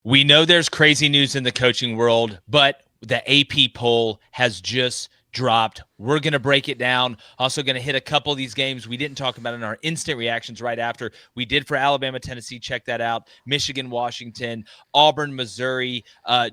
We know there's crazy news in the coaching world, but the AP poll has just dropped. We're going to break it down. Also going to hit a couple of these games we didn't talk about in our instant reactions right after. We did for Alabama, Tennessee. Check that out. Michigan, Washington, Auburn, Missouri,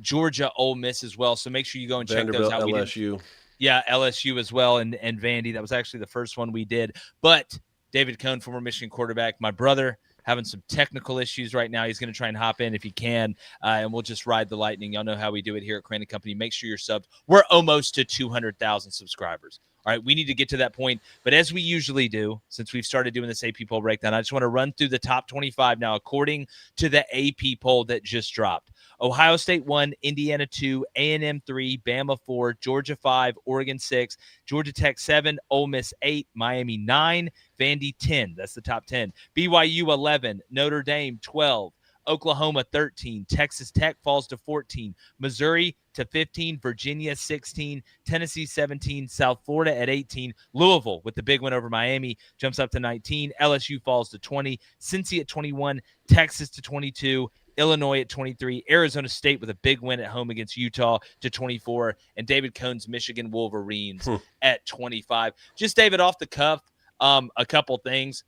Georgia, Ole Miss as well. So make sure you go and check those Vanderbilt, out. LSU. Yeah, LSU as well, and Vandy. That was actually the first one we did. But David Cohn, former Michigan quarterback, my brother, having some technical issues right now. He's going to try and hop in if he can, and we'll just ride the lightning. Y'all know how we do it here at Crain Company. Make sure you're subbed. We're almost to 200,000 subscribers. All right, we need to get to that point. But as we usually do, since we've started doing this AP poll breakdown, I just want to run through the top 25 now according to the AP poll that just dropped. Ohio State 1, Indiana 2, A&M 3, Bama 4, Georgia 5, Oregon 6, Georgia Tech 7, Ole Miss 8, Miami 9, Vandy 10. That's the top 10. BYU 11, Notre Dame 12, Oklahoma 13, Texas Tech falls to 14, Missouri to 15, Virginia 16, Tennessee 17, South Florida at 18, Louisville with the big win over Miami jumps up to 19, LSU falls to 20, Cincy at 21, Texas to 22, Illinois at 23, Arizona State with a big win at home against Utah to 24, and David Cohn's Michigan Wolverines at 25. Just David off the cuff, a couple things.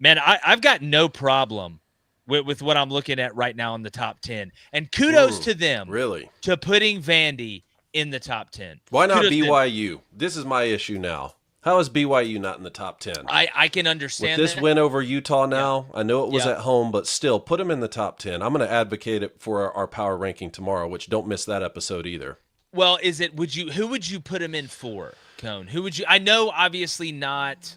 Man, I've got no problem with what I'm looking at right now in the top 10. And kudos to them Really? to putting Vandy in the top 10. Why not Kudos to them. BYU? This is my issue now. How is BYU not in the top 10? I can understand With this that. win over Utah now, I know it was Yeah. at home, but still, put them in the top 10. I'm going to advocate it for our power ranking tomorrow, which don't miss that episode either. Well, who would you put him in for, Cone? Who would you? I know, obviously not.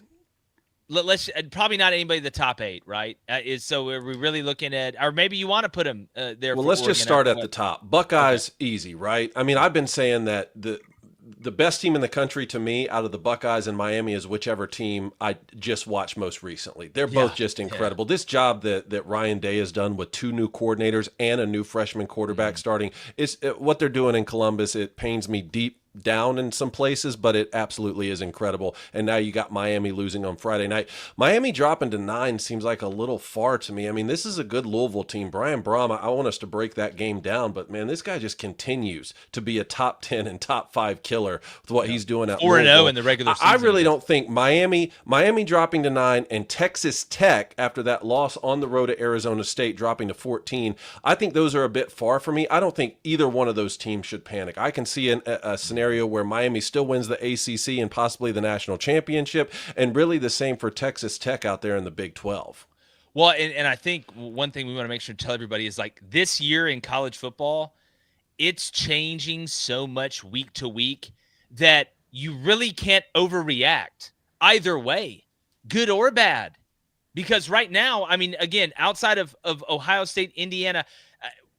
Let's probably not anybody in the top 8, right? So are we really looking at, or maybe you want to put him there? Well, for let's just Oregon start at what? the top. Buckeyes, easy, right? I mean, I've been saying that the best team in the country to me out of the Buckeyes and Miami is whichever team I just watched most recently. They're both just incredible. This job that Ryan Day has done with 2 new coordinators and a new freshman quarterback starting, is what they're doing in Columbus. It pains me deep down in some places, but it absolutely is incredible. And now you got Miami losing on Friday night. Miami dropping to 9 seems like a little far to me. I mean, this is a good Louisville team. Brian Brom, I want us to break that game down, but man, this guy just continues to be a top 10 and top 5 killer with what he's doing at 4-0 in the regular season. I really don't think Miami dropping to 9 and Texas Tech after that loss on the road to Arizona State dropping to 14. I think those are a bit far for me. I don't think either one of those teams should panic. I can see a scenario where Miami still wins the ACC and possibly the national championship, and really the same for Texas Tech out there in the Big 12. Well, and I think one thing we want to make sure to tell everybody is, like, this year in college football, it's changing so much week to week that you really can't overreact either way, good or bad. Because right now, I mean, again, outside of Ohio State, Indiana,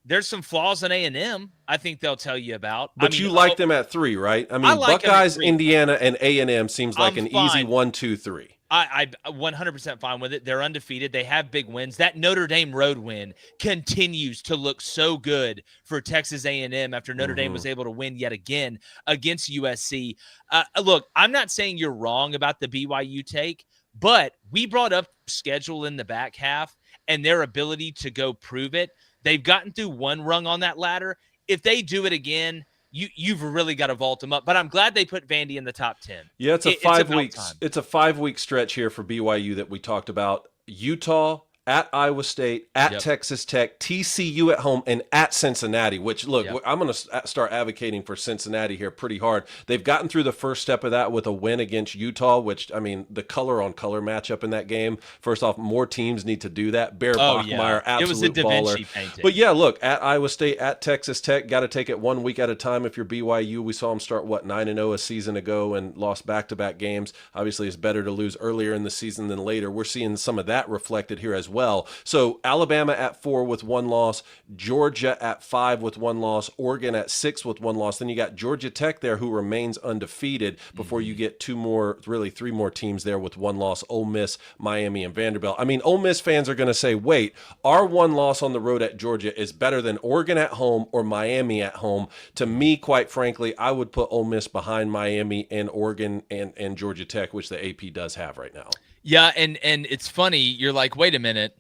there's some flaws in A&M I think they'll tell you about. But you like them at 3, right? I mean, like Buckeyes, Indiana, and A&M seems like an easy 1, 2, 3. I'm 100% fine with it. They're undefeated. They have big wins. That Notre Dame road win continues to look so good for Texas A&M after Notre Dame was able to win yet again against USC. Look, I'm not saying you're wrong about the BYU take, but we brought up schedule in the back half and their ability to go prove it. They've gotten through one rung on that ladder. If they do it again, you've really got to vault them up. But I'm glad they put Vandy in the top 10. Yeah, it's a 5-week stretch here for BYU that we talked about. Utah, at Iowa State, at Texas Tech, TCU at home, and at Cincinnati, which, look, I'm going to start advocating for Cincinnati here pretty hard. They've gotten through the first step of that with a win against Utah, which, I mean, the color-on-color matchup in that game, first off, more teams need to do that. Bear Bachmeier, absolute baller. It was a Da Vinci painting. But, yeah, look, at Iowa State, at Texas Tech, got to take it 1 week at a time if you're BYU. We saw them start, 9-0 a season ago and lost back-to-back games. Obviously, it's better to lose earlier in the season than later. We're seeing some of that reflected here as well. So Alabama at 4 with 1 loss, Georgia at 5 with 1 loss, Oregon at 6 with 1 loss. Then you got Georgia Tech there, who remains undefeated before you get 3 more teams there with 1 loss, Ole Miss, Miami, and Vanderbilt. I mean, Ole Miss fans are going to say, wait, our 1 loss on the road at Georgia is better than Oregon at home or Miami at home. To me, quite frankly, I would put Ole Miss behind Miami and Oregon and Georgia Tech, which the AP does have right now. Yeah, and it's funny. You're like, wait a minute.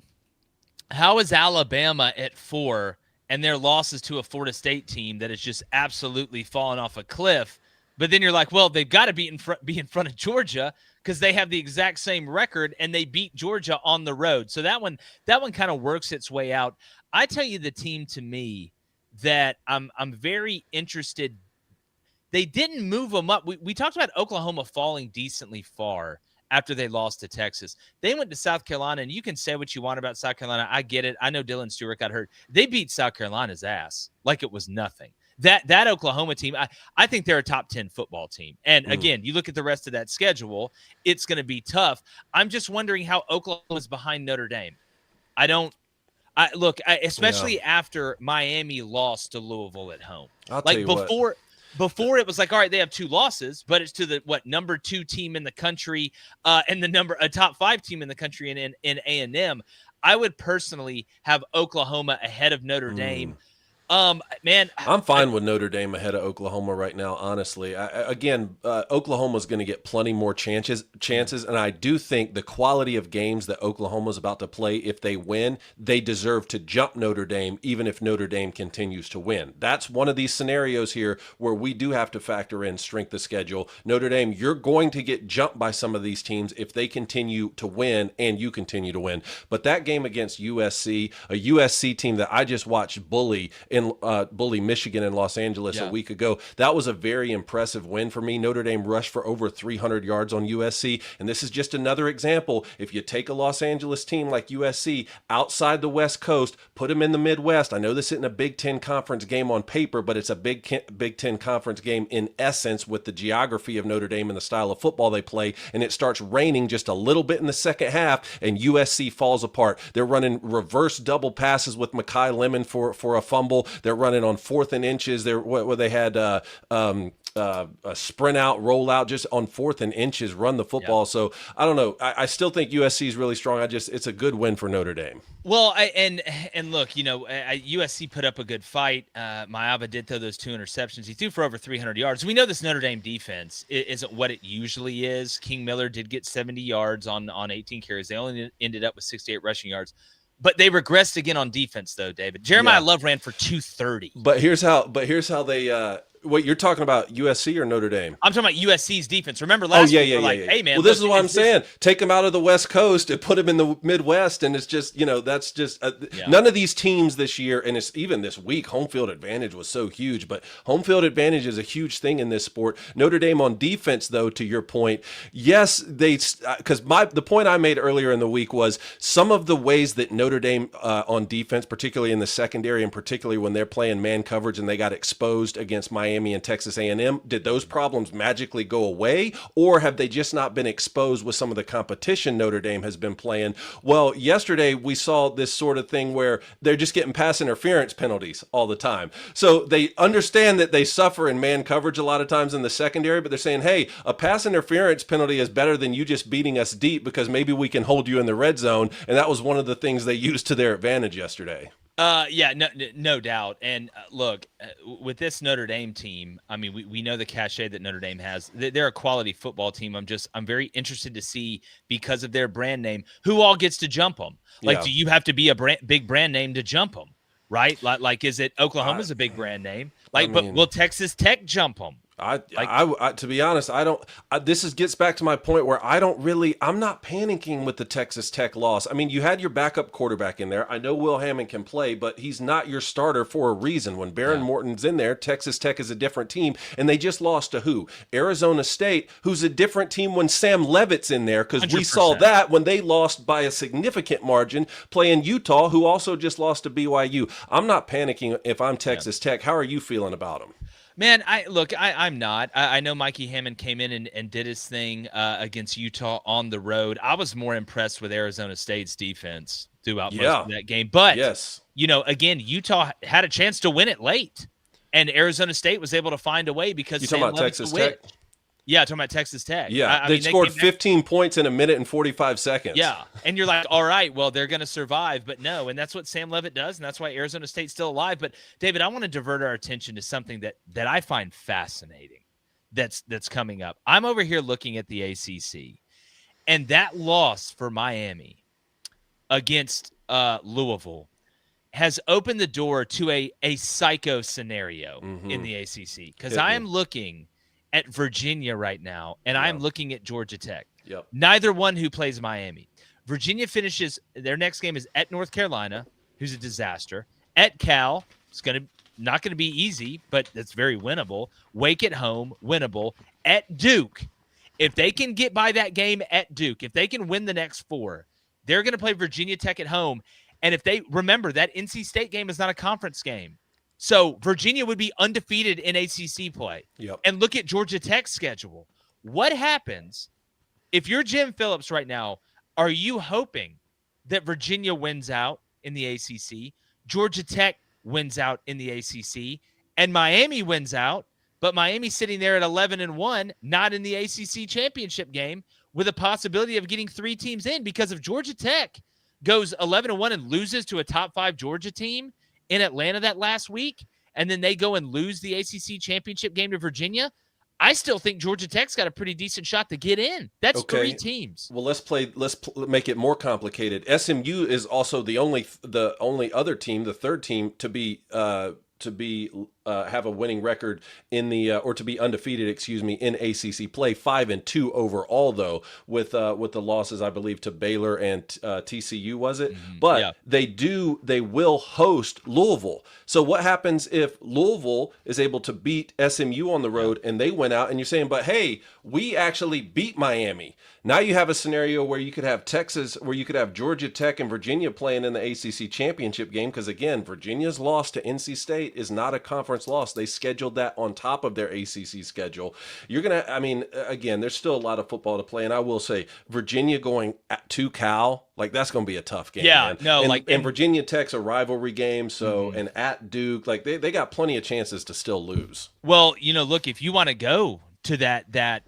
How is Alabama at 4 and their losses to a Florida State team that has just absolutely fallen off a cliff. But then you're like, well, they've got to be in front of Georgia because they have the exact same record and they beat Georgia on the road. So that one kind of works its way out. I tell you, the team to me that I'm very interested. They didn't move them up. We talked about Oklahoma falling decently far after they lost to Texas. They went to South Carolina, and you can say what you want about South Carolina. I get it. I know Dylan Stewart got hurt. They beat South Carolina's ass like it was nothing. That Oklahoma team, I think they're a top 10 football team. And again, you look at the rest of that schedule, it's going to be tough. I'm just wondering how Oklahoma's behind Notre Dame. Especially after Miami lost to Louisville at home. Before it was like, all right, they have 2 losses, but it's to the number 2 team in the country, and a top 5 team in the country in A&M. I would personally have Oklahoma ahead of Notre Dame. Man, I'm fine with Notre Dame ahead of Oklahoma right now, honestly. Oklahoma's going to get plenty more chances, and I do think the quality of games that Oklahoma's about to play, if they win, they deserve to jump Notre Dame, even if Notre Dame continues to win. That's one of these scenarios here where we do have to factor in strength of schedule. Notre Dame, you're going to get jumped by some of these teams if they continue to win and you continue to win. But that game against USC, a USC team that I just watched bully Michigan and Los Angeles a week ago. That was a very impressive win for me. Notre Dame rushed for over 300 yards on USC, and this is just another example. If you take a Los Angeles team like USC outside the West Coast, put them in the Midwest. I know this isn't a Big Ten conference game on paper, but it's a Big Ten conference game in essence with the geography of Notre Dame and the style of football they play, and it starts raining just a little bit in the second half, and USC falls apart. They're running reverse double passes with Mekhi Lemon for a fumble. They're running on 4th and inches. Where they had a sprint out, roll out, just on 4th and inches, run the football. So I don't know. I still think USC is really strong. It's a good win for Notre Dame. Well, and look, USC put up a good fight. Maava did throw those 2 interceptions. He threw for over 300 yards. We know this Notre Dame defense isn't what it usually is. King Miller did get 70 yards on 18 carries. They only ended up with 68 rushing yards. But they regressed again on defense, though, David. Jeremiah Love ran for 230. But here's how they What, you're talking about USC or Notre Dame? I'm talking about USC's defense. Remember last week, hey, man. Well, this is what I'm saying. Take them out of the West Coast and put them in the Midwest, and it's just, that's just none of these teams this year, and it's even this week, home field advantage was so huge, but home field advantage is a huge thing in this sport. Notre Dame on defense, though, to your point, yes, because the point I made earlier in the week was some of the ways that Notre Dame on defense, particularly in the secondary, and particularly when they're playing man coverage and they got exposed against Miami and Texas A&M, did those problems magically go away, or have they just not been exposed with some of the competition Notre Dame has been playing? Well, yesterday we saw this sort of thing where they're just getting pass interference penalties all the time. So they understand that they suffer in man coverage a lot of times in the secondary, but they're saying, hey, a pass interference penalty is better than you just beating us deep because maybe we can hold you in the red zone. And that was one of the things they used to their advantage yesterday. No doubt. And look, with this Notre Dame team, I mean, we know the cachet that Notre Dame has. They're a quality football team. I'm very interested to see, because of their brand name, who all gets to jump them. Do you have to be a big brand name to jump them, right? Like is it Oklahoma's a big brand name? But will Texas Tech jump them? To be honest, I don't. This gets back to my point where I'm not panicking with the Texas Tech loss. I mean, you had your backup quarterback in there. I know Will Hammond can play, but he's not your starter for a reason. When Baron Morton's in there, Texas Tech is a different team, and they just lost to who? Arizona State, who's a different team when Sam Levitt's in there, because we saw that when they lost by a significant margin playing Utah, who also just lost to BYU. I'm not panicking if I'm Texas Tech. How are you feeling about them? Man, I'm not. I know Mikey Hammond came in and did his thing against Utah on the road. I was more impressed with Arizona State's defense throughout most of that game. But, again, Utah had a chance to win it late, and Arizona State was able to find a way because Sam Levitt Texas Tech? Yeah, talking about Texas Tech. Yeah, they scored 15 points in a minute and 45 seconds. Yeah, and you're like, all right, well, they're going to survive. But no, and that's what Sam Levitt does, and that's why Arizona State's still alive. But, David, I want to divert our attention to something that I find fascinating that's coming up. I'm over here looking at the ACC, and that loss for Miami against Louisville has opened the door to a psycho scenario in the ACC, because I am looking at Virginia right now, and I am looking at Georgia Tech. Yep. Neither one who plays Miami. Virginia finishes their next game is at North Carolina, who's a disaster. At Cal, it's not going to be easy, but it's very winnable. Wake at home, winnable. At Duke, if they can get by that game at Duke, if they can win the next 4, they're going to play Virginia Tech at home. And if they remember, that NC State game is not a conference game. So Virginia would be undefeated in ACC play. Yep. And look at Georgia Tech's schedule. What happens if you're Jim Phillips right now? Are you hoping that Virginia wins out in the ACC, Georgia Tech wins out in the ACC, and Miami wins out, but Miami's sitting there at 11-1, not in the ACC championship game, with a possibility of getting 3 teams in? Because if Georgia Tech goes 11-1 and loses to a top 5 Georgia team in Atlanta that last week, and then they go and lose the ACC championship game to Virginia, I still think Georgia Tech's got a pretty decent shot to get in. That's 3 teams. Well, let's make it more complicated. SMU is also the only other team, the 3rd team to be have a winning record in the or to be undefeated, in ACC play, 5-2 overall, though, with the losses, I believe, to Baylor and TCU, was it? Mm-hmm. But they will host Louisville. So what happens if Louisville is able to beat SMU on the road and they went out, and you're saying, but hey, we actually beat Miami. Now you have a scenario where you could have Georgia Tech and Virginia playing in the ACC championship game, because again, Virginia's loss to NC State is not a conference loss. They scheduled that on top of their ACC schedule. Again, there's still a lot of football to play, and I will say Virginia going to Cal, that's going to be a tough game. Yeah, man. And Virginia Tech's a rivalry game, so and at Duke, they got plenty of chances to still lose. Well, look, if you want to go to that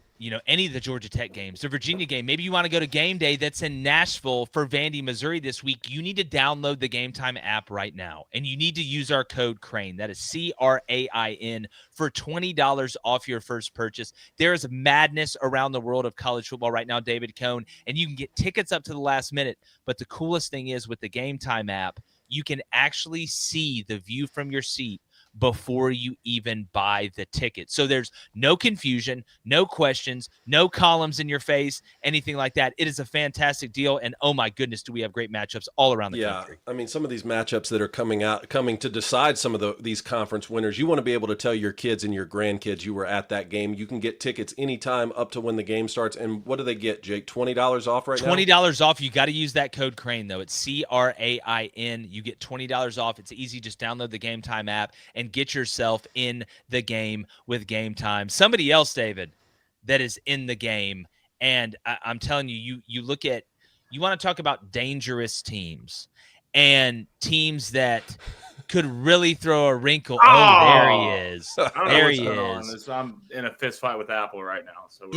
any of the Georgia Tech games, the Virginia game, maybe you want to go to game day that's in Nashville for Vandy, Missouri this week, you need to download the Game Time app right now, and you need to use our code CRAIN. That is CRAIN for $20 off your first purchase. There is madness around the world of college football right now, David Cohn, and you can get tickets up to the last minute. But the coolest thing is, with the Game Time app, you can actually see the view from your seat before you even buy the ticket. So there's no confusion, no questions, no columns in your face, anything like that. It is a fantastic deal, and oh my goodness, do we have great matchups all around the country. I mean, some of these matchups that are coming to decide some of these conference winners, you want to be able to tell your kids and your grandkids you were at that game. You can get tickets anytime up to when the game starts. And what do they get, Jake? $20 off right now? $20 off. You got to use that code CRAIN, though. It's CRAIN. You get $20 off. It's easy. Just download the Game Time app and get yourself in the game with Game Time. Somebody else, David, that is in the game, and I'm telling you, you look at, you want to talk about dangerous teams and teams that could really throw a wrinkle. Oh, there he is. There he is. I'm in a fist fight with Apple right now. So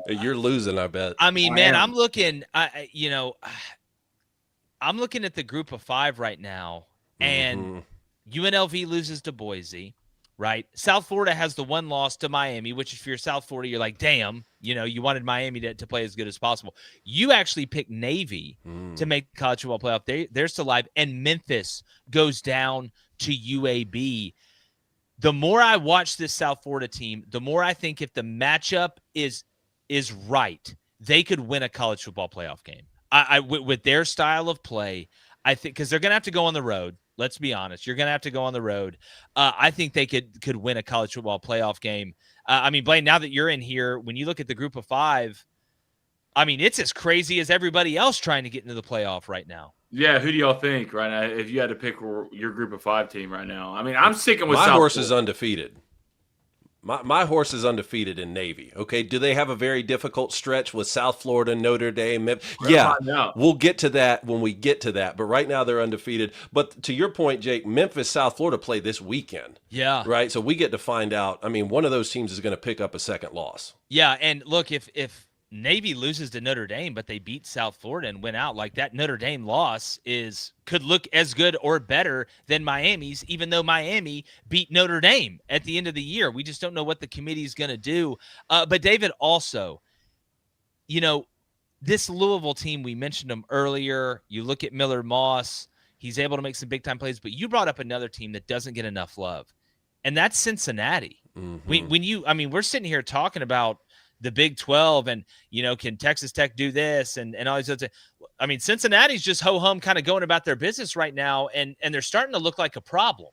you're losing, I bet. I mean, man, I'm looking. I'm looking at the group of 5 right now, and UNLV loses to Boise, right? South Florida has the 1 loss to Miami, which if you're South Florida, you're like, damn, you wanted Miami to play as good as possible. You actually picked Navy to make the college football playoff. They're still alive, and Memphis goes down to UAB. The more I watch this South Florida team, the more I think if the matchup is right, they could win a college football playoff game. With their style of play, I think, because they're going to have to go on the road. Let's be honest. You're going to have to go on the road. I think they could win a college football playoff game. Blaine, now that you're in here, when you look at the group of 5, it's as crazy as everybody else trying to get into the playoff right now. Yeah, who do y'all think right now if you had to pick your group of 5 team right now? I'm sticking with my South horse Florida. Is undefeated. My horse is undefeated in Navy. Okay, do they have a very difficult stretch with South Florida, Notre Dame? We'll get to that when we get to that. But right now they're undefeated. But to your point, Jake, Memphis, South Florida play this weekend. Yeah. Right? So we get to find out. one of those teams is going to pick up a second loss. Yeah, and look, if Navy loses to Notre Dame, but they beat South Florida and went out, like that Notre Dame loss could look as good or better than Miami's, even though Miami beat Notre Dame at the end of the year. We just don't know what the committee's going to do. But David, also, this Louisville team, we mentioned them earlier. You look at Miller Moss. He's able to make some big-time plays. But you brought up another team that doesn't get enough love, and that's Cincinnati. We're sitting here talking about the Big 12 and, can Texas Tech do this and all these other things. Cincinnati's just ho-hum kind of going about their business right now, and they're starting to look like a problem.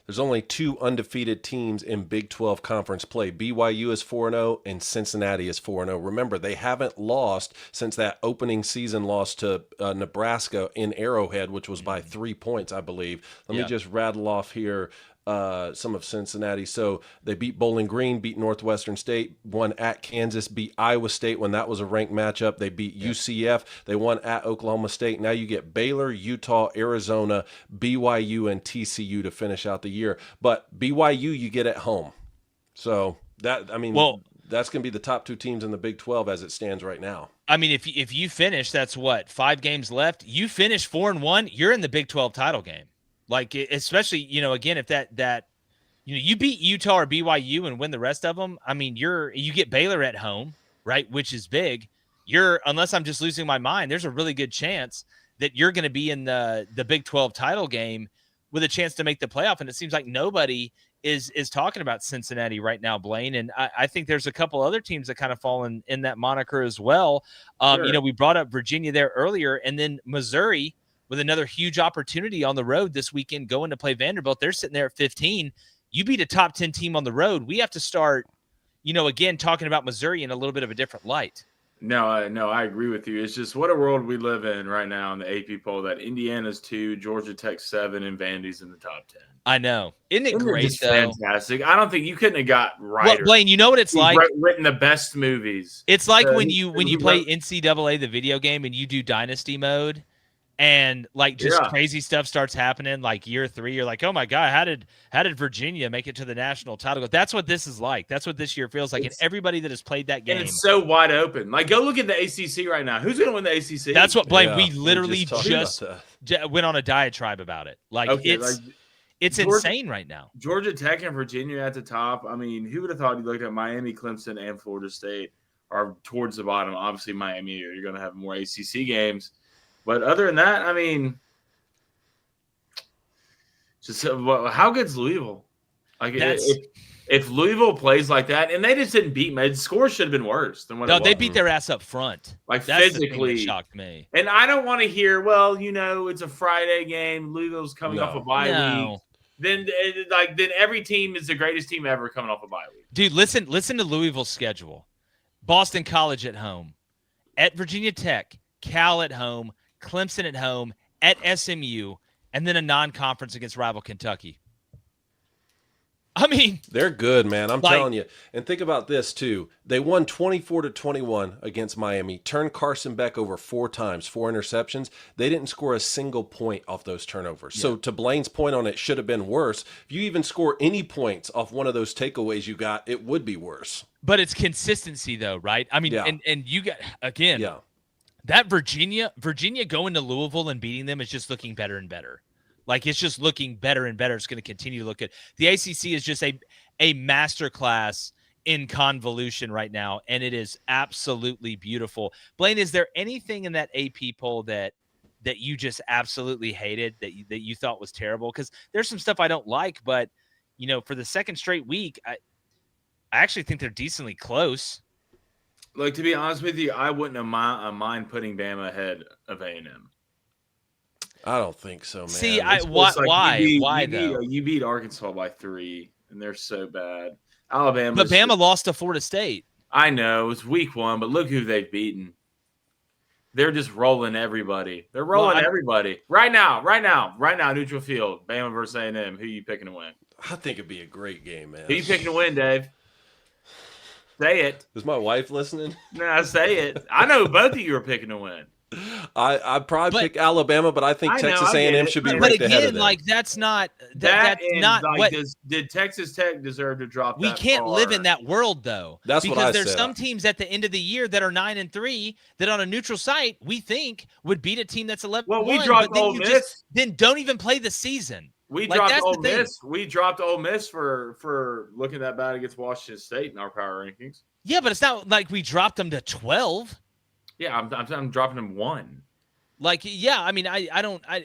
There's only 2 undefeated teams in Big 12 conference play. BYU is 4-0 and Cincinnati is 4-0. Remember, they haven't lost since that opening season loss to Nebraska in Arrowhead, which was by 3 points, I believe. Let me just rattle off here some of Cincinnati. So they beat Bowling Green, beat Northwestern State, won at Kansas, beat Iowa State when that was a ranked matchup. They beat UCF. They won at Oklahoma State. Now you get Baylor, Utah, Arizona, BYU, and TCU to finish out the year. But BYU you get at home. So that's going to be the top 2 teams in the Big 12 as it stands right now. If you finish, that's what, 5 games left. You finish 4-1, you're in the Big 12 title game. Like, especially, again, if that you beat Utah or BYU and win the rest of them, you get Baylor at home, right, which is big. Unless I'm just losing my mind, there's a really good chance that you're going to be in the Big 12 title game with a chance to make the playoff. And it seems like nobody is talking about Cincinnati right now, Blaine. And I think there's a couple other teams that kind of fall in that moniker as well. Sure. We brought up Virginia there earlier, and then Missouri with another huge opportunity on the road this weekend going to play Vanderbilt. They're sitting there at 15. You beat a top 10 team on the road. We have to start, again, talking about Missouri in a little bit of a different light. No, I agree with you. It's just what a world we live in right now in the AP poll that Indiana's 2, Georgia Tech 7, and Vandy's in the top 10. I know. Isn't it great, though? Fantastic. I don't think you couldn't have got right. Well, Blaine, you know what it's like? Written the best movies. It's like when you play NCAA, the video game, and you do Dynasty mode. And crazy stuff starts happening like year 3. You're like, oh my God, how did Virginia make it to the national title? That's what this is like. That's what this year feels like. And everybody that has played that game. And it's so wide open. Like, go look at the ACC right now. Who's going to win the ACC? That's what, Blaine, we literally just went on a diatribe about it. It's insane right now. Georgia Tech and Virginia at the top. Who would have thought you looked at Miami, Clemson, and Florida State are towards the bottom? Obviously, Miami, you're going to have more ACC games. But other than that, how good's Louisville? If Louisville plays like that, and they just didn't beat me, the score should have been worse than what it was. They beat their ass up front. That's physically, the thing that shocked me. And I don't want to hear, it's a Friday game. Louisville's coming off a bye week. Then every team is the greatest team ever coming off a bye week. Dude, listen to Louisville's schedule. Boston College at home, at Virginia Tech, Cal at home, Clemson at home, at SMU, and then a non-conference against rival Kentucky. They're good, man. I'm telling you. And think about this, too. They won 24-21 against Miami, turned Carson Beck over 4 times, 4 interceptions. They didn't score a single point off those turnovers. Yeah. So to Blaine's point on it should have been worse. If you even score any points off one of those takeaways you got, it would be worse. But it's consistency, though, right? And you got, again, that Virginia going to Louisville and beating them is just looking better and better. It's just looking better and better. It's going to continue to look good. The ACC is just a masterclass in convolution right now, and it is absolutely beautiful. Blaine, is there anything in that AP poll that you just absolutely hated, that you thought was terrible? Because there's some stuff I don't like, but for the second straight week, I actually think they're decently close. Look, to be honest with you, I wouldn't mind putting Bama ahead of A&M. I don't think so, man. See, why though? You beat Arkansas by 3, and they're so bad. Alabama, but Bama lost to Florida State. I know it was week 1, but look who they've beaten. They're just rolling everybody. They're rolling everybody right now. Neutral field, Bama versus A&M. Who you picking to win? I think it'd be a great game, man. Who you picking to win, Dave? Say it. Is my wife listening? No, say it. I know both of you are picking to win. I'd probably pick Alabama, but I think Texas A&M should be ranked ahead of them. That's not what. Did Texas Tech deserve to drop? We can't live in that world, though. That's because what I there's said. some teams at the end of the year that are 9-3 that on a neutral site we think would beat a team that's 11-1. Well, we dropped Ole Miss. Then don't even play the season. We dropped Ole Miss. We dropped Ole Miss for looking that bad against Washington State in our power rankings. Yeah, but it's not like we dropped them to 12. Yeah, I'm dropping them 1. Like, yeah, I mean,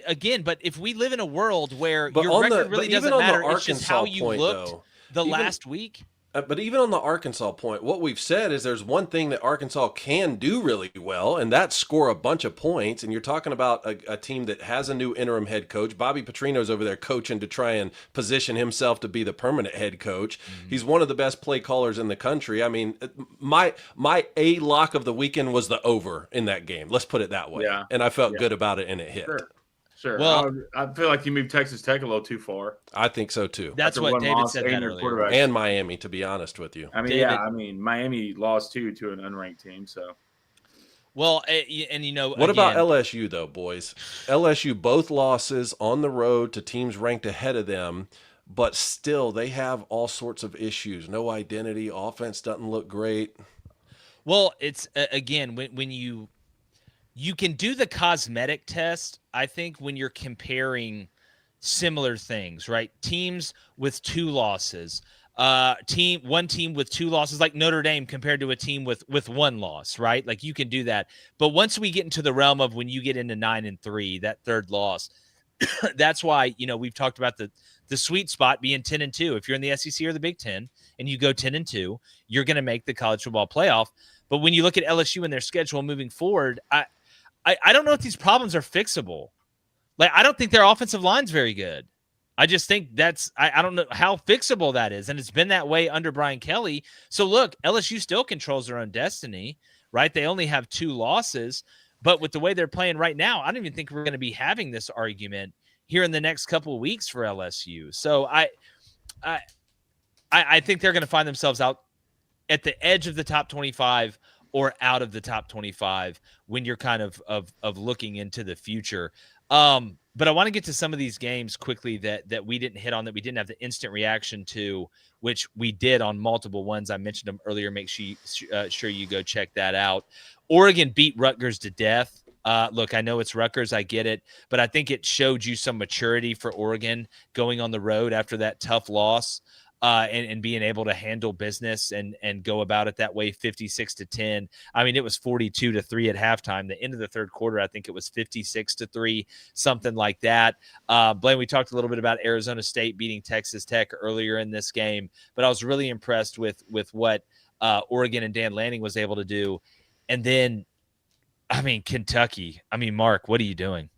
again, but if we live in a world where But your record really doesn't matter, it's just how you looked last week. But even on the Arkansas point, what we've said is there's one thing that Arkansas can do really well, and that's score a bunch of points. And you're talking about a team that has a new interim head coach. Bobby Petrino's over there coaching to try and position himself to be the permanent head coach. Mm-hmm. He's one of the best play callers in the country. I mean, my A lock of the weekend was the over in that game. Let's put it that way. Yeah. And I felt good about it, and it hit. Sure. Well, I feel like you moved Texas Tech a little too far. I think so too. That's what David said that earlier. And Miami, to be honest with you. I mean, Miami lost to an unranked team. So, well, and what about LSU though, boys? LSU both losses on the road to teams ranked ahead of them, but still they have all sorts of issues. No identity, offense doesn't look great. Well, it's again when you can do the cosmetic test, I think, when you're comparing similar things, right? Teams with 2 losses, one team with 2 losses, like Notre Dame compared to a team with 1 loss, right? Like you can do that. But once we get into the realm of when you get into 9-3, that 3rd loss, that's why, we've talked about the sweet spot being 10-2. If you're in the SEC or the Big Ten and you go 10-2, you're going to make the college football playoff. But when you look at LSU and their schedule moving forward, I don't know if these problems are fixable. Like, I don't think their offensive line's very good. I just think I don't know how fixable that is. And it's been that way under Brian Kelly. So look, LSU still controls their own destiny, right? They only have 2 losses, but with the way they're playing right now, I don't even think we're going to be having this argument here in the next couple of weeks for LSU. So I think they're going to find themselves out at the edge of the top 25 or out of the top 25 when you're kind of looking into the future. But I want to get to some of these games quickly that we didn't hit on, that we didn't have the instant reaction to, which we did on multiple ones. I mentioned them earlier. Make sure you go check that out. Oregon beat Rutgers to death. Look, I know it's Rutgers. I get it. But I think it showed you some maturity for Oregon going on the road after that tough loss. And being able to handle business and go about it that way, 56-10. I mean, it was 42-3 at halftime. The end of the 3rd quarter, I think it was 56-3, something like that. Blaine, we talked a little bit about Arizona State beating Texas Tech earlier in this game, but I was really impressed with what Oregon and Dan Lanning was able to do. And then, I mean, Kentucky. I mean, Mark, what are you doing?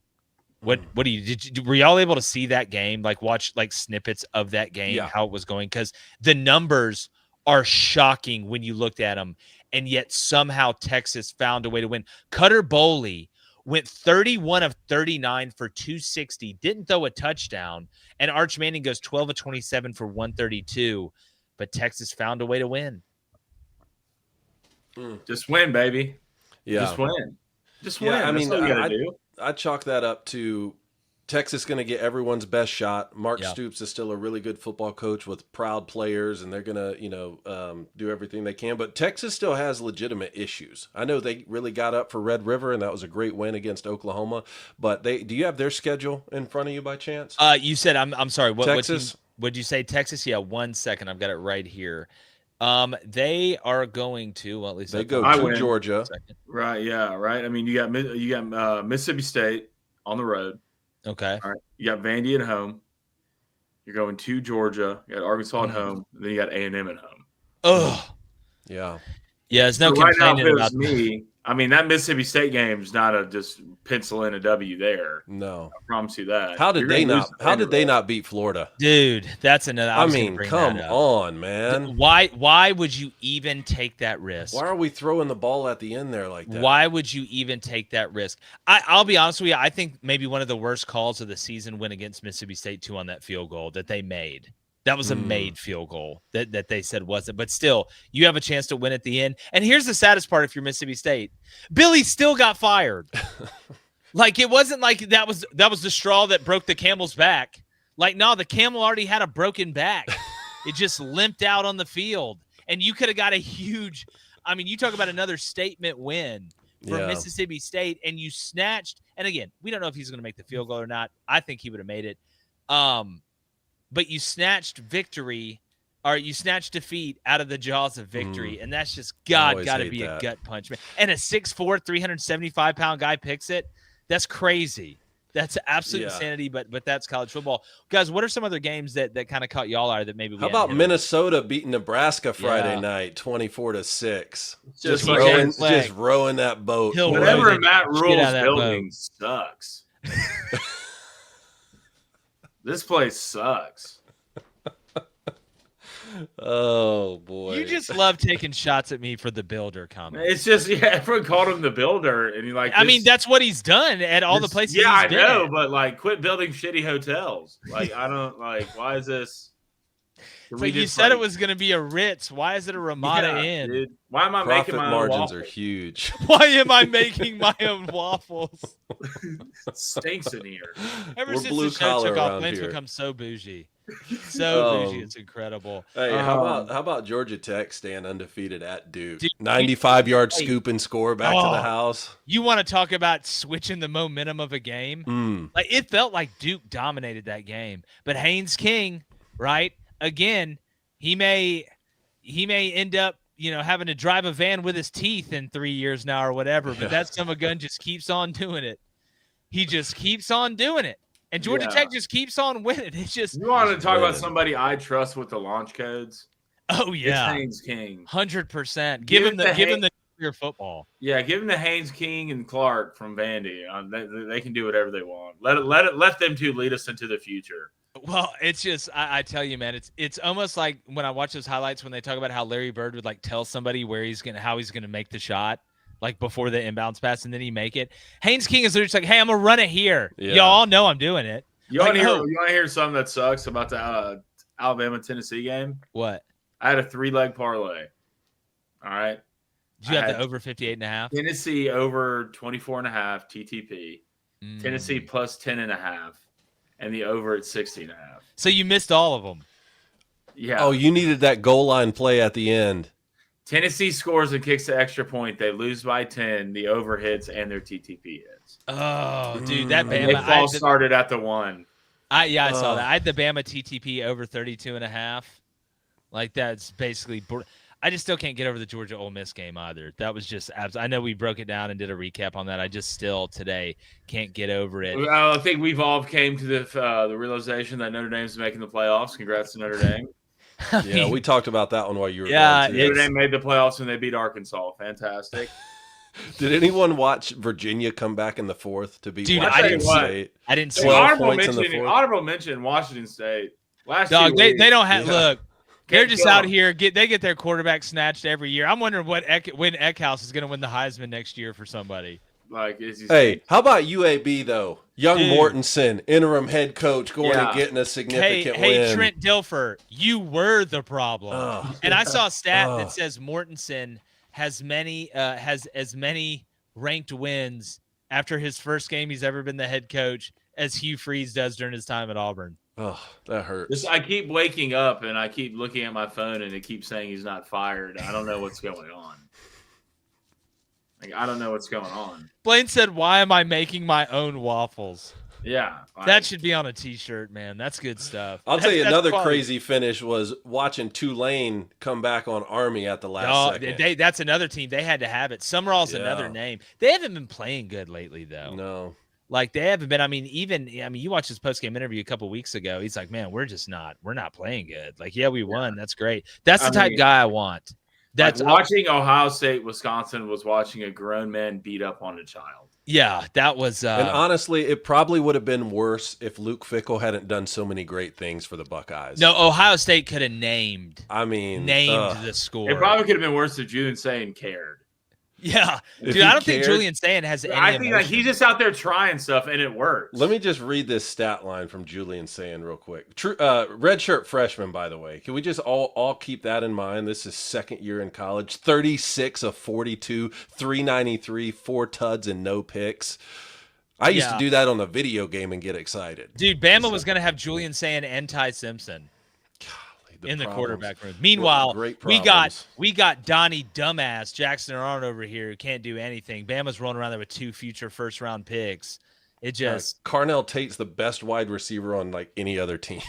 Were y'all able to see that game? Like watch like snippets of that game, how it was going? Because the numbers are shocking when you looked at them, and yet somehow Texas found a way to win. Cutter Boley went 31 of 39 for 260, didn't throw a touchdown, and Arch Manning goes 12 of 27 for 132, but Texas found a way to win. Just win, baby. Yeah. Just win. Just win. I mean, that's what you gotta do. I chalk that up to Texas going to get everyone's best shot. Mark Stoops is still a really good football coach with proud players, and they're going to, do everything they can. But Texas still has legitimate issues. I know they really got up for Red River, and that was a great win against Oklahoma. But do you have their schedule in front of you by chance? You said I'm sorry. Texas. Would you say Texas? Yeah, 1 second. I've got it right here. They are going to, well, at least they go to Georgia. Right. Yeah. Right. I mean, you got Mississippi State on the road. Okay. All right. You got Vandy at home. You're going to Georgia. You got Arkansas at home. Then you got A&M at home. Oh, yeah. Yeah. There's no complaining about me. I mean, that Mississippi State game is not a just pencil in a W there. No, I promise you that. How did they not beat Florida? Dude, that's another. I mean, come on, man. Why would you even take that risk? Why are we throwing the ball at the end there like that? Why would you even take that risk? I'll be honest with you. I think maybe one of the worst calls of the season went against Mississippi State 2 on that field goal that they made. That was a made field goal that they said wasn't. But still, you have a chance to win at the end. And here's the saddest part if you're Mississippi State. Billy still got fired. Like, it wasn't like that was the straw that broke the camel's back. Like, no, the camel already had a broken back. It just limped out on the field. And you could have got a huge – I mean, you talk about another statement win for Mississippi State, and you snatched – and, again, we don't know if he's going to make the field goal or not. I think he would have made it. But you snatched victory, or you snatched defeat out of the jaws of victory, and that's just got to be a gut punch, man. And a 6'4", 375-pound guy picks it. That's crazy. That's absolute insanity, but that's college football. Guys, what are some other games that kind of caught y'all out that maybe we How about Minnesota beating Nebraska Friday night, 24-6? Just rowing that boat. Whatever Matt Rule's building sucks. This place sucks. Oh boy! You just love taking shots at me for the builder comment. It's just everyone called him the builder, and you're like, I mean, that's what he's done at all the places. Yeah, I know, but like, quit building shitty hotels. Like, I don't like. Why is this? So you said it was going to be a Ritz. Why is it a Ramada Inn? Dude. Why am I making my own margins waffles? Are huge. Why am I making my own waffles? It stinks in here. Ever since the show took off, Lynn's become so bougie. So bougie, it's incredible. Hey, how about Georgia Tech staying undefeated at Duke? 95-yard scoop and score back to the house. You want to talk about switching the momentum of a game? Like it felt like Duke dominated that game, but Haynes King, right? Again, he may end up, having to drive a van with his teeth in 3 years now or whatever. But that son of a gun just keeps on doing it. He just keeps on doing it. And Georgia Tech just keeps on winning. It's just you want to talk about somebody I trust with the launch codes. Oh yeah, it's Haynes King, 100%. Give him the your football. Yeah, give him the Haynes King and Clark from Vandy. They can do whatever they want. Let them two lead us into the future. Well, it's just I tell you, man, it's almost like when I watch those highlights when they talk about how Larry Bird would like tell somebody how he's gonna make the shot. Like before the inbounds pass, and then he make it. Haynes King is literally just like, "Hey, I'm gonna run it here. Yeah. Y'all know I'm doing it." You want to hear something that sucks about the Alabama-Tennessee game? What? I had a 3-leg parlay. All right. Did you have the over 58.5? Tennessee over 24.5 TTP. Tennessee plus 10.5, and the over at 60.5. So you missed all of them. Yeah. Oh, you needed that goal line play at the end. Tennessee scores and kicks the extra point. They lose by 10. The over hits and their TTP hits. Oh, dude, that Bama. They all started at the 1. I saw that. I had the Bama TTP over 32.5. Like that's basically. I just still can't get over the Georgia Ole Miss game either. That was just. I know we broke it down and did a recap on that. I just still today can't get over it. Well, I think we've all came to the realization that Notre Dame's making the playoffs. Congrats to Notre Dame. Yeah, we talked about that one while you were gone too. Notre Dame made the playoffs when they beat Arkansas. Fantastic. Did anyone watch Virginia come back in the fourth to beat Washington State? I didn't see honorable mention Washington State. They don't have look. They're just out here. They get their quarterback snatched every year. I'm wondering when Eckhouse is going to win the Heisman next year for somebody. How about UAB though? Young Mortensen, interim head coach, going and getting a significant win. Hey, Trent Dilfer, you were the problem. And I saw a stat that says Mortensen has as many ranked wins after his first game he's ever been the head coach as Hugh Freeze does during his time at Auburn. Oh, that hurts. I keep waking up and I keep looking at my phone and it keeps saying he's not fired. I don't know what's going on. I don't know what's going on. Blaine said, "Why am I making my own waffles?" Yeah. That should be on a T-shirt, man. That's good stuff. I'll tell you another crazy finish was watching Tulane come back on Army at the last second. That's another team. They had to have it. Summerall's another name. They haven't been playing good lately, though. No. Like, they haven't been. You watched his post-game interview a couple weeks ago. He's like, man, we're not playing good. Like, yeah, we won. That's great. That's the type of guy I want. That's watching Ohio State, Wisconsin was watching a grown man beat up on a child. Yeah, that was. And honestly, it probably would have been worse if Luke Fickell hadn't done so many great things for the Buckeyes. No, Ohio State could have named the score. It probably could have been worse if Julian Sayin cared. Yeah, dude, I don't think Julian Sayin has any I think he's just out there trying stuff, and it works. Let me just read this stat line from Julian Sayin real quick. Redshirt freshman, by the way. Can we just all keep that in mind? This is second year in college. 36 of 42, 393, 4 tuds, and no picks. I used to do that on a video game and get excited. Dude, Bama was going to have Julian Sayin and Ty Simpson. In the quarterback room. Meanwhile, we got Donnie Dumbass Jackson Arnold over here who can't do anything. Bama's rolling around there with 2 future first-round picks. It just Carnell Tate's the best wide receiver on like any other team.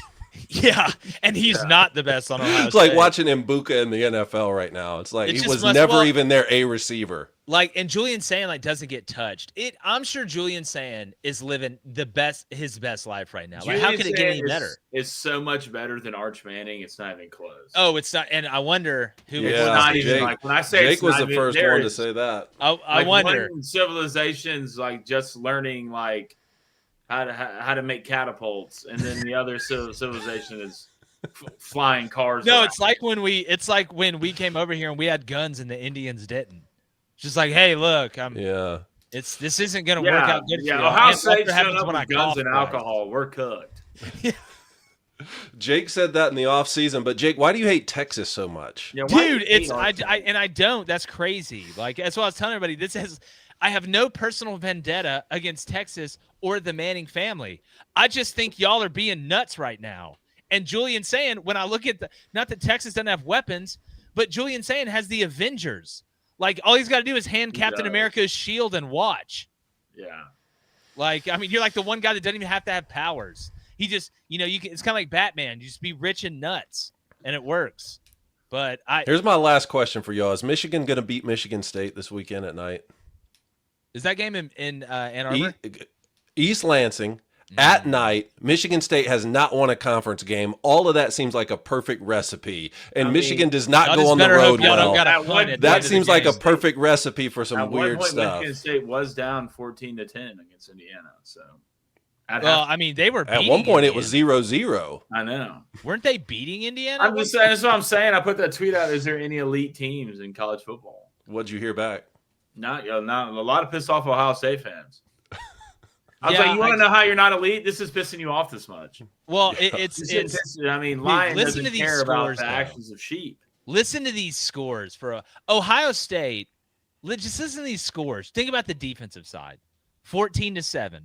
Yeah, and he's not the best on Ohio It's State. like watching Mbuka in the NFL right now. It's like he was even their A receiver. Like, and Julian Sand doesn't get touched. I'm sure Julian Sand is living his best life right now. Like, how could it get any better? It's so much better than Arch Manning. It's not even close. Oh, it's not. And I wonder who. Yeah, it's not even like when I say Jake was the first one to say that. I wonder. Civilizations like just learning like how to make catapults, and then the other civilization is flying cars. No, it's like when we came over here and we had guns and the Indians didn't. Just like, hey, look, this isn't gonna work out good for you. Ohio State showing up with guns and alcohol. We're cooked. Jake said that in the offseason, but Jake, why do you hate Texas so much? Yeah, dude, I don't. That's crazy. Like, that's what I was telling everybody. I have no personal vendetta against Texas or the Manning family. I just think y'all are being nuts right now. And Julian saying, when I look at not that Texas doesn't have weapons, but Julian saying has the Avengers. Like, all he's got to do is hand Captain America's shield and watch. Yeah. Like, I mean, you're like the one guy that doesn't even have to have powers. He just, it's kind of like Batman. You just be rich and nuts, and it works. But here's my last question for y'all. Is Michigan going to beat Michigan State this weekend at night? Is that game in Ann Arbor? East Lansing. At night, Michigan State has not won a conference game. All of that seems like a perfect recipe. And Michigan does not go on the road well. That seems like a perfect recipe for some weird stuff. Michigan State was down 14-10 against Indiana. So, they were beating at one point Indiana. It was 0-0. I know. Weren't they beating Indiana? I'm just saying. That's what I'm saying. I put that tweet out. Is there any elite teams in college football? What'd you hear back? Not a lot of pissed off Ohio State fans. I was like, you want to know how you're not elite? This is pissing you off this much. Well, it's. I mean, Lion doesn't care about the though. actions of sheep. Listen to these scores for Ohio State. Just listen to these scores. Think about the defensive side: 14-7,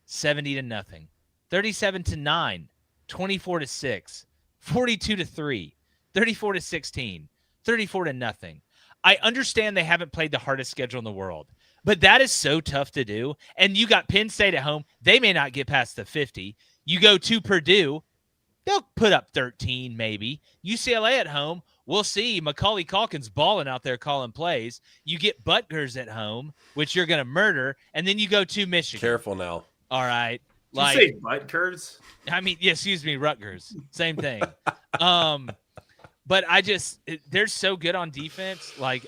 70-0, 37-9, 24-6, 42-3, 34-16, 34-0. I understand they haven't played the hardest schedule in the world. But that is so tough to do. And you got Penn State at home. They may not get past the 50. You go to Purdue, they'll put up 13 maybe. UCLA at home, we'll see. Macaulay Culkin's balling out there calling plays. You get Rutgers at home, which you're going to murder. And then you go to Michigan. Careful now. All right. Did you say Rutgers? I mean, excuse me, Rutgers. Same thing. But they're so good on defense. Like,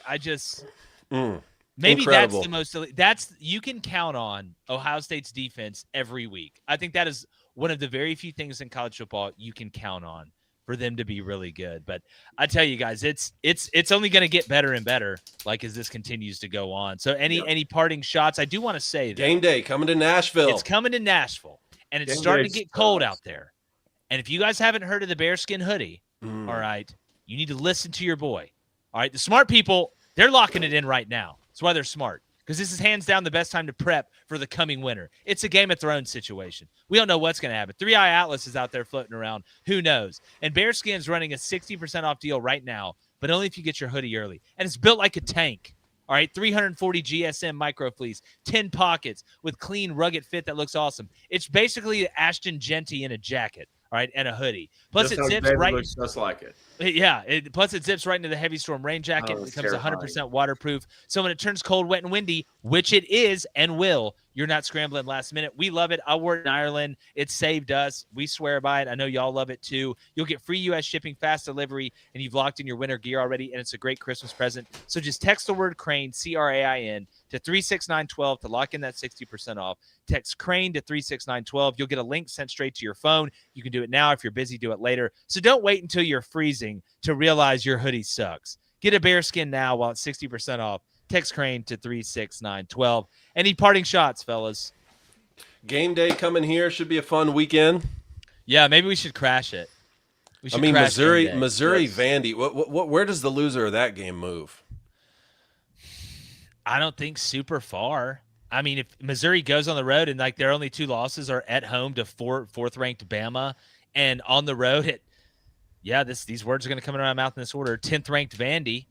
maybe incredible. That's the most. You can count on Ohio State's defense every week. I think that is one of the very few things in college football you can count on for them to be really good. But I tell you guys, it's only going to get better and better, like as this continues to go on. So any parting shots? I do want to say that game day coming to Nashville. It's coming to Nashville, and it's starting to get cold out there. And if you guys haven't heard of the Bearskin hoodie, all right, you need to listen to your boy. All right, the smart people, they're locking it in right now. That's why they're smart, because this is hands down the best time to prep for the coming winter. It's a Game of Thrones situation. We don't know what's going to happen. 3i Atlas is out there floating around. Who knows? And Bearskin's running a 60% off deal right now, but only if you get your hoodie early. And it's built like a tank. All right, 340 GSM micro fleece, 10 pockets with clean, rugged fit that looks awesome. It's basically Ashton Genty in a jacket. All right, and a hoodie. Plus, just it zips right. Looks just like it. Yeah. Plus, it zips right into the heavy storm rain jacket. It becomes 100% waterproof. So when it turns cold, wet, and windy, which it is and will, you're not scrambling last minute. We love it. I wore it in Ireland. It saved us. We swear by it. I know y'all love it too. You'll get free U.S. shipping, fast delivery, and you've locked in your winter gear already, and it's a great Christmas present. So just text the word Crain, C-R-A-I-N, to 36912 to lock in that 60% off. Text Crain to 36912. You'll get a link sent straight to your phone. You can do it now. If you're busy, do it later. So don't wait until you're freezing to realize your hoodie sucks. Get a Bearskin now while it's 60% off. Text Crain to 36912. Any parting shots, fellas? Game day coming here. Should be a fun weekend. Yeah, maybe we should crash it. Missouri, Vandy. Where does the loser of that game move? I don't think super far. I mean, if Missouri goes on the road and like their only two losses are at home to fourth-ranked Bama and on the road these words are going to come out of my mouth in this order. 10th-ranked Vandy.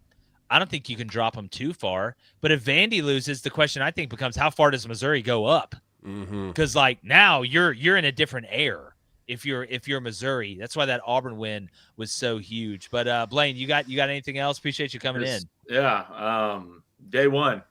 I don't think you can drop them too far. But if Vandy loses, the question I think becomes how far does Missouri go up? Because like now you're in a different air. if you're Missouri. That's why that Auburn win was so huge. But Blaine, you got anything else? Appreciate you coming in. Yeah. Day one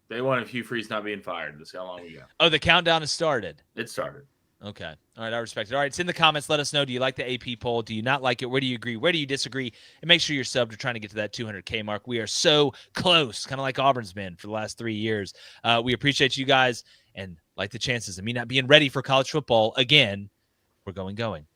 of Hugh Freeze not being fired. That's how long we go. Oh, the countdown has started. It started. Okay. All right. I respect it. All right. It's in the comments. Let us know. Do you like the AP poll? Do you not like it? Where do you agree? Where do you disagree? And make sure you're subbed. We're trying to get to that 200K mark. We are so close, kind of like Auburn's been for the last 3 years. We appreciate you guys and like the chances of me not being ready for college football again. We're gone.